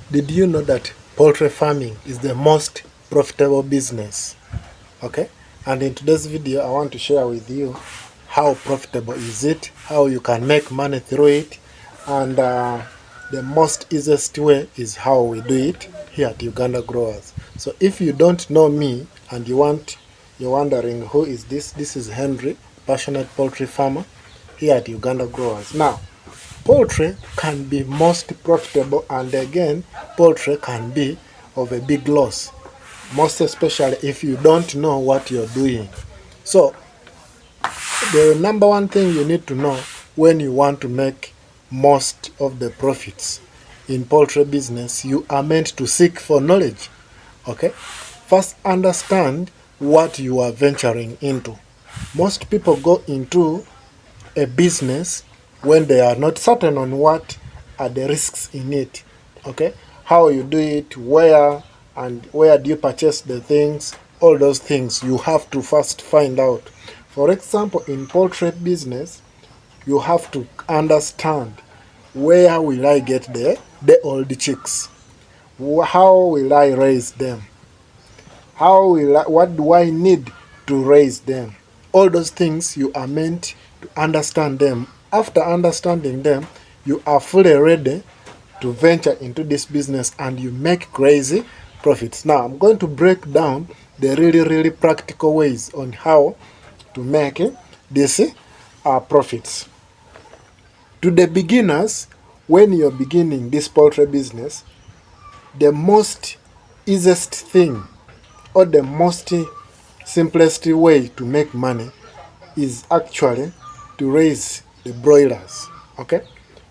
Did you know that poultry farming is the most profitable business? Okay, and in today's video I want to share with you how profitable is it, how you can make money through it, and the most easiest way is how we do it here at Uganda Growers. So if you don't know me and you're wondering who is this is Henry, passionate poultry farmer here at Uganda Growers. Now, poultry can be most profitable, and again, poultry can be of a big loss, most especially if you don't know what you're doing. So, the number one thing you need to know when you want to make most of the profits in poultry business, you are meant to seek for knowledge. Okay? First, understand what you are venturing into. Most people go into a business when they are not certain on what are the risks in it. Okay, how you do it, where do you purchase the things, all those things you have to first find out. For example, in poultry business, you have to understand, where will I get the old chicks, how will I raise them, what do I need to raise them? All those things you are meant to understand them. After understanding them, you are fully ready to venture into this business and you make crazy profits. Now, I'm going to break down the really practical ways on how to make these profits. To the beginners, when you're beginning this poultry business, the most easiest thing or the most simplest way to make money is actually to raise the broilers. Okay,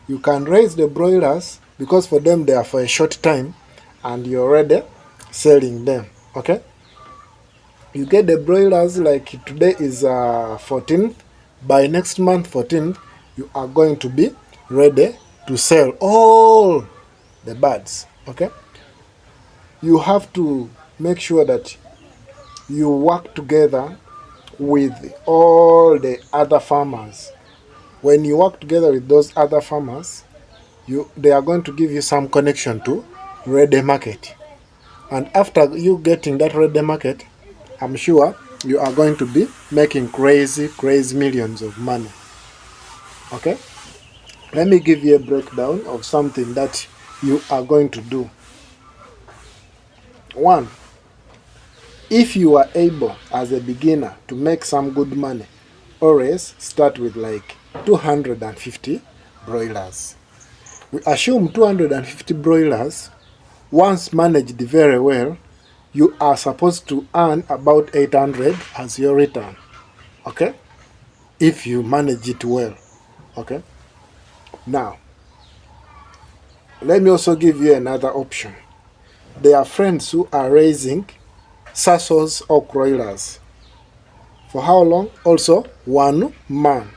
you can raise the broilers because for them they are for a short time and you're already selling them. Okay, you get the broilers, like today is 14th. By next month 14th, you are going to be ready to sell all the birds. Okay, you have to make sure that you work together with all the other farmers. When you work together with those other farmers, they are going to give you some connection to ready market. And after you getting that ready market, I'm sure you are going to be making crazy millions of money. Okay? Let me give you a breakdown of something that you are going to do. One, if you are able as a beginner to make some good money, always start with like 250 broilers. We assume 250 broilers, once managed very well, you are supposed to earn about 800 as your return. Okay? If you manage it well. Okay? Now, let me also give you another option. There are friends who are raising sassos or broilers. For how long? Also 1 month.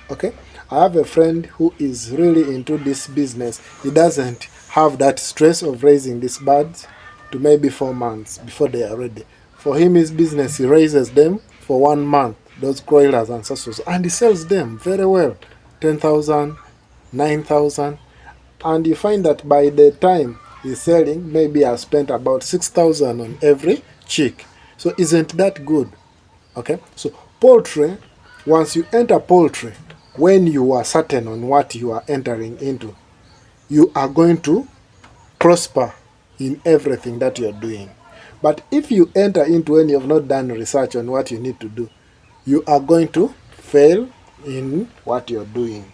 Okay, I have a friend who is really into this business. He doesn't have that stress of raising these birds to maybe 4 months before they are ready. For him, his business, he raises them for 1 month, those broilers and sassos, and he sells them very well, 10,000, 9,000, and you find that by the time he's selling, maybe I spent about 6,000 on every chick. So isn't that good? Okay, so poultry, once you enter poultry, when you are certain on what you are entering into, you are going to prosper in everything that you're doing. But if you enter into when you have not done research on what you need to do, you are going to fail in what you're doing.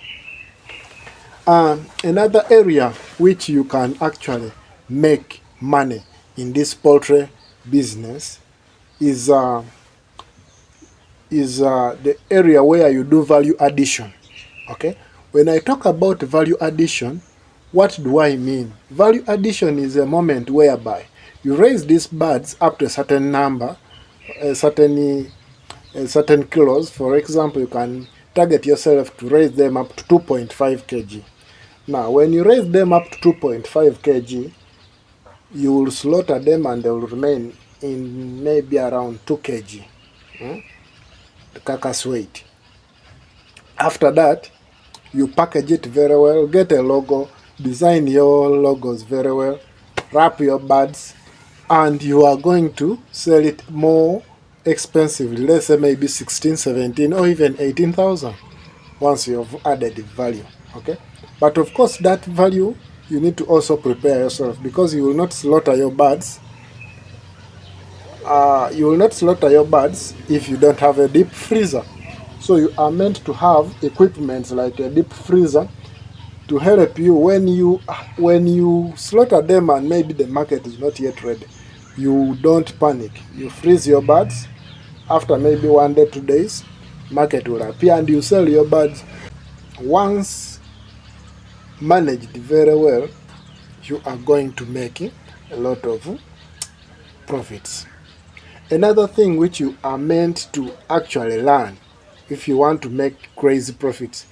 Another area which you can actually make money in this poultry business is the area where you do value addition. Okay, when I talk about value addition, what do I mean? Value addition is a moment whereby you raise these birds up to a certain number, a certain kilos. For example, you can target yourself to raise them up to 2.5 kg. Now, when you raise them up to 2.5 kg, you will slaughter them and they will remain in maybe around 2 kg. The carcass weight. After that, you package it very well, get a logo, design your logos very well, wrap your birds, and you are going to sell it more expensively. Let's say maybe 16, 17, or even 18,000 once you have added the value. Okay, but of course that value you need to also prepare yourself, because you will not slaughter your birds. You will not slaughter your birds if you don't have a deep freezer. So you are meant to have equipment like a deep freezer to help you when you slaughter them and maybe the market is not yet ready. You don't panic. You freeze your birds. After maybe 1 day, 2 days, market will appear and you sell your birds. Once managed very well, you are going to make a lot of profits. Another thing which you are meant to actually learn if you want to make crazy profits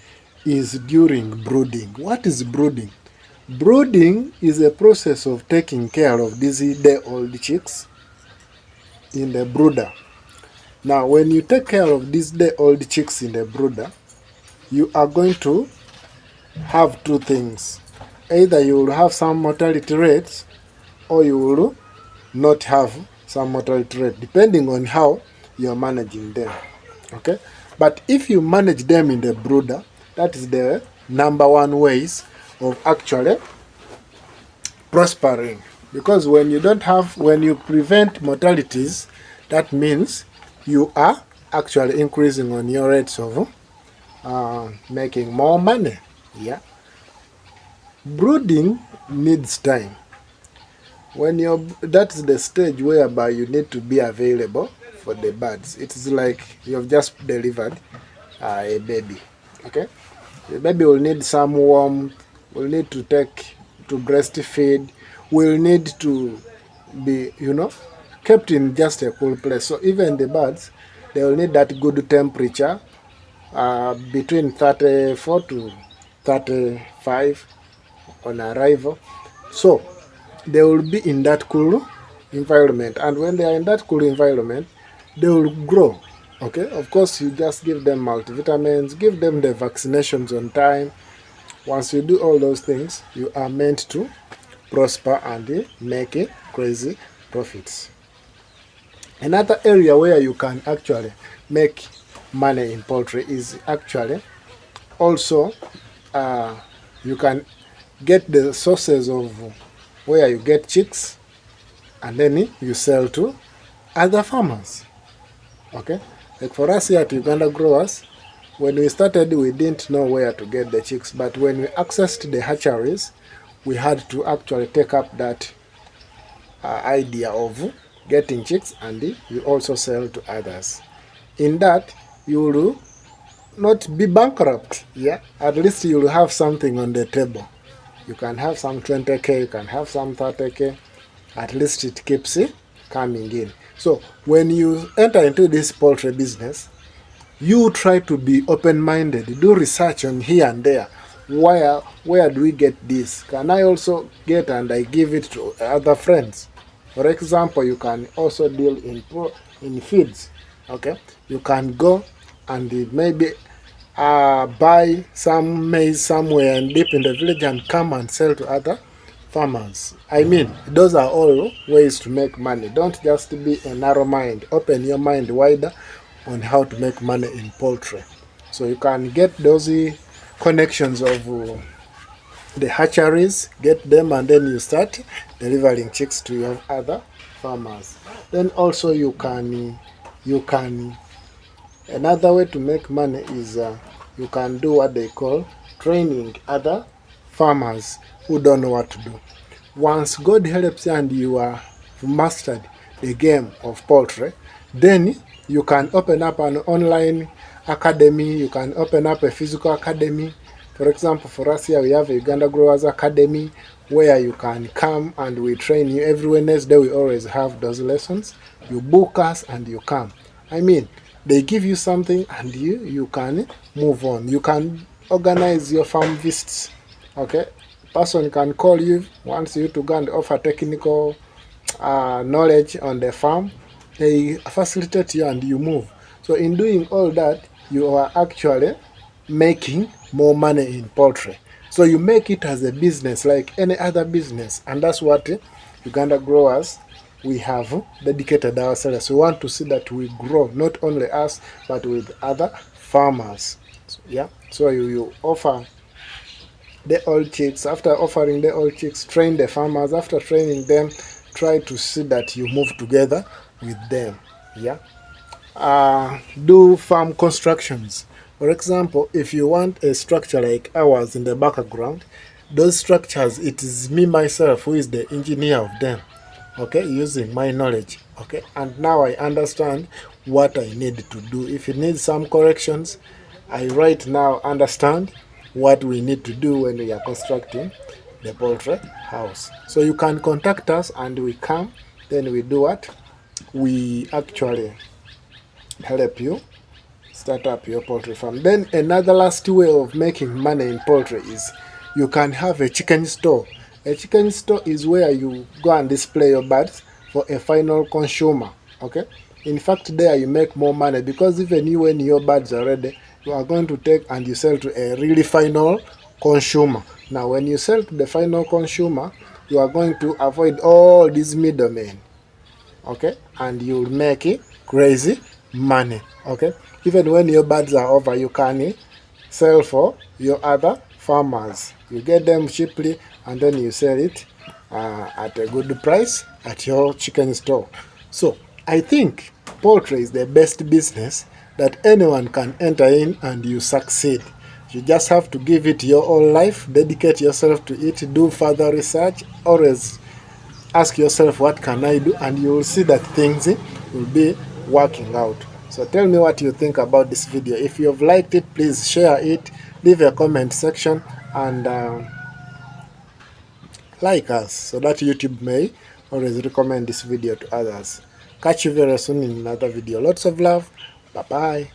is during brooding. What is brooding? Brooding is a process of taking care of these day-old chicks in the brooder. Now, when you take care of these day-old chicks in the brooder, you are going to have two things. Either you will have some mortality rates, or you will not have some mortality rate, depending on how you are managing them. Okay, but if you manage them in the brooder, that is the number one ways of actually prospering. Because when you prevent mortalities, that means you are actually increasing on your rates of making more money. Yeah, brooding needs time. That's the stage whereby you need to be available for the birds. It's like you have just delivered a baby. Okay, the baby will need some warmth, will need to breastfeed, will need to be kept in just a cool place. So even the birds, they will need that good temperature, between 34 to 35 on arrival. So they will be in that cool environment, and when they are in that cool environment, they will grow. Okay, of course, you just give them multivitamins, give them the vaccinations on time. Once you do all those things, you are meant to prosper and make crazy profits. Another area where you can actually make money in poultry is actually also you can get the sources of where you get chicks, and then you sell to other farmers. Okay, like for us here at Uganda Growers, when we started, we didn't know where to get the chicks, but when we accessed the hatcheries, we had to actually take up that idea of getting chicks, and you also sell to others. In that, you will not be bankrupt. Yeah, at least you will have something on the table. You can have some 20k, you can have some 30k. At least it keeps coming in. So when you enter into this poultry business, you try to be open-minded. Do research on here and there. Where do we get this? Can I also get and I give it to other friends? For example, you can also deal in feeds. Okay, you can go and maybe buy some maize somewhere and deep in the village and come and sell to other farmers. I mean, those are all ways to make money. Don't just be a narrow mind. Open your mind wider on how to make money in poultry. So you can get those connections of the hatcheries, get them, and then you start delivering chicks to your other farmers. Then also you can another way to make money is you can do what they call training other farmers who don't know what to do. Once God helps you and you are mastered the game of poultry, then you can open up an online academy, you can open up a physical academy. For example, for us here, we have a Uganda Growers Academy where you can come and we train you. Every Wednesday, we always have those lessons. You book us and you come. I mean, they give you something and you can move on. You can organize your farm visits. Okay, person can call you, wants you to go and offer technical knowledge on the farm. They facilitate you and you move. So in doing all that, you are actually making more money in poultry. So you make it as a business like any other business, and that's what Uganda growers we have dedicated ourselves. We want to see that we grow, not only us but with other farmers. So, yeah, so you offer the old chicks. After offering the old chicks, train the farmers. After training them, try to see that you move together with them. Yeah. Do farm constructions. For example, if you want a structure like ours in the background, those structures, it is me myself who is the engineer of them, okay, using my knowledge, okay, and now I understand what I need to do. If it needs some corrections, I right now understand what we need to do when we are constructing the poultry house. So you can contact us and we come, then we do what? We actually help you start up your poultry farm. Then another last way of making money in poultry is you can have a chicken store. A chicken store is where you go and display your birds for a final consumer. Okay. In fact, there you make more money because even you, when your birds are ready, you are going to take and you sell to a really final consumer. Now, when you sell to the final consumer, you are going to avoid all these middlemen, okay, and you'll make it crazy money, okay. Even when your birds are over, you can sell for your other farmers. You get them cheaply and then you sell it at a good price at your chicken store. So I think poultry is the best business that anyone can enter in and you succeed. You just have to give it your whole life, dedicate yourself to it, do further research, always ask yourself what can I do, and you will see that things will be working out. So tell me what you think about this video. If you've liked it, please share it, leave a comment section, and like us so that YouTube may always recommend this video to others. Catch you very soon in another video. Lots of love. Bye bye.